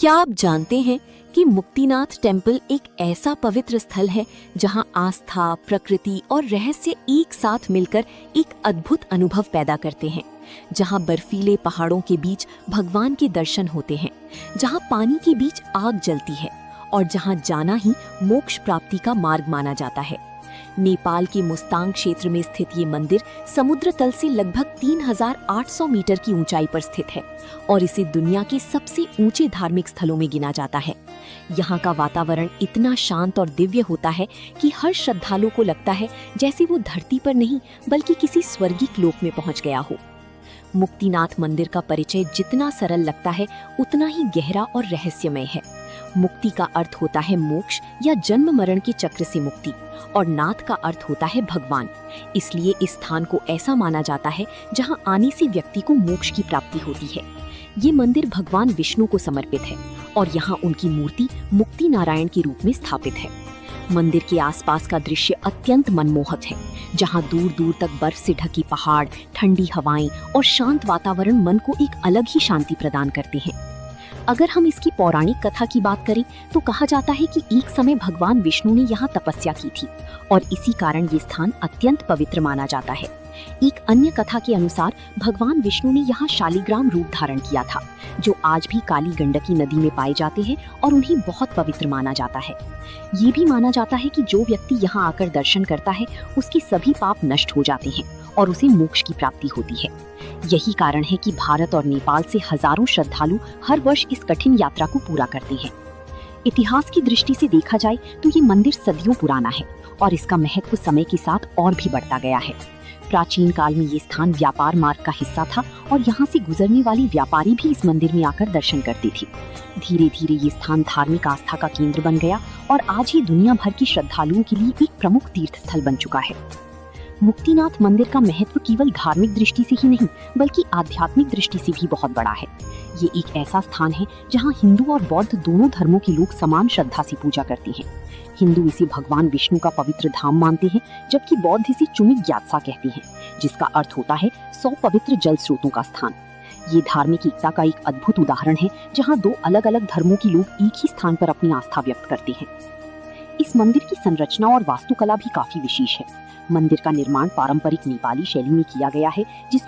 क्या आप जानते हैं कि मुक्तिनाथ टेम्पल एक ऐसा पवित्र स्थल है जहां आस्था, प्रकृति और रहस्य एक साथ मिलकर एक अद्भुत अनुभव पैदा करते हैं, जहां बर्फीले पहाड़ों के बीच भगवान के दर्शन होते हैं, जहां पानी के बीच आग जलती है और जहां जाना ही मोक्ष प्राप्ति का मार्ग माना जाता है। नेपाल के मुस्तांग क्षेत्र में स्थित ये मंदिर समुद्र तल से लगभग 3800 मीटर की ऊंचाई पर स्थित है और इसे दुनिया के सबसे ऊंचे धार्मिक स्थलों में गिना जाता है। यहाँ का वातावरण इतना शांत और दिव्य होता है कि हर श्रद्धालु को लगता है जैसे वो धरती पर नहीं बल्कि किसी स्वर्गिक लोक में पहुंच गया हो। मुक्तिनाथ मंदिर का परिचय जितना सरल लगता है उतना ही गहरा और रहस्यमय है। मुक्ति का अर्थ होता है मोक्ष या जन्म मरण के चक्र से मुक्ति और नाथ का अर्थ होता है भगवान। इसलिए इस स्थान को ऐसा माना जाता है जहां आने से व्यक्ति को मोक्ष की प्राप्ति होती है। ये मंदिर भगवान विष्णु को समर्पित है और यहाँ उनकी मूर्ति मुक्ति नारायण के रूप में स्थापित है। मंदिर के आसपास का दृश्य अत्यंत मनमोहक है, जहां दूर दूर तक बर्फ से ढकी पहाड़, ठंडी हवाएं और शांत वातावरण मन को एक अलग ही शांति प्रदान करते हैं। अगर हम इसकी पौराणिक कथा की बात करें तो कहा जाता है कि एक समय भगवान विष्णु ने यहाँ तपस्या की थी और इसी कारण ये स्थान अत्यंत पवित्र माना जाता है। एक अन्य कथा के अनुसार भगवान विष्णु ने यहाँ शालिग्राम रूप धारण किया था, जो आज भी काली गंडकी नदी में पाए जाते हैं और उन्हें बहुत पवित्र माना जाता है। ये भी माना जाता है कि जो व्यक्ति यहाँ आकर दर्शन करता है उसके सभी पाप नष्ट हो जाते हैं और उसे मोक्ष की प्राप्ति होती है। यही कारण है कि भारत और नेपाल से हजारों श्रद्धालु हर वर्ष इस कठिन यात्रा को पूरा करते हैं। इतिहास की दृष्टि से देखा जाए तो ये मंदिर सदियों पुराना है और इसका महत्व समय के साथ और भी बढ़ता गया है। प्राचीन काल में ये स्थान व्यापार मार्ग का हिस्सा था और यहाँ से गुजरने वाली व्यापारी भी इस मंदिर में आकर दर्शन करते थे। धीरे धीरे ये स्थान धार्मिक आस्था का केंद्र बन गया और आज ये दुनिया भर के श्रद्धालुओं के लिए एक प्रमुख तीर्थ स्थल बन चुका है। मुक्तिनाथ मंदिर का महत्व केवल धार्मिक दृष्टि से ही नहीं बल्कि आध्यात्मिक दृष्टि से भी बहुत बड़ा है। ये एक ऐसा स्थान है जहाँ हिंदू और बौद्ध दोनों धर्मों के लोग समान श्रद्धा से पूजा करते हैं। हिंदू इसे भगवान विष्णु का पवित्र धाम मानते हैं, जबकि बौद्ध इसे चुमिक ग्यात्सा कहते हैं, जिसका अर्थ होता है 100 पवित्र जल स्रोतों का स्थान। ये धार्मिक एकता का एक अद्भुत उदाहरण है जहाँ दो अलग अलग धर्मों के लोग एक ही स्थान पर अपनी आस्था व्यक्त करते हैं। इस मंदिर की संरचना और वास्तुकला भी काफी विशेष है। मंदिर का निर्माण पारंपरिक नेपाली शैली में किया गया है, जिस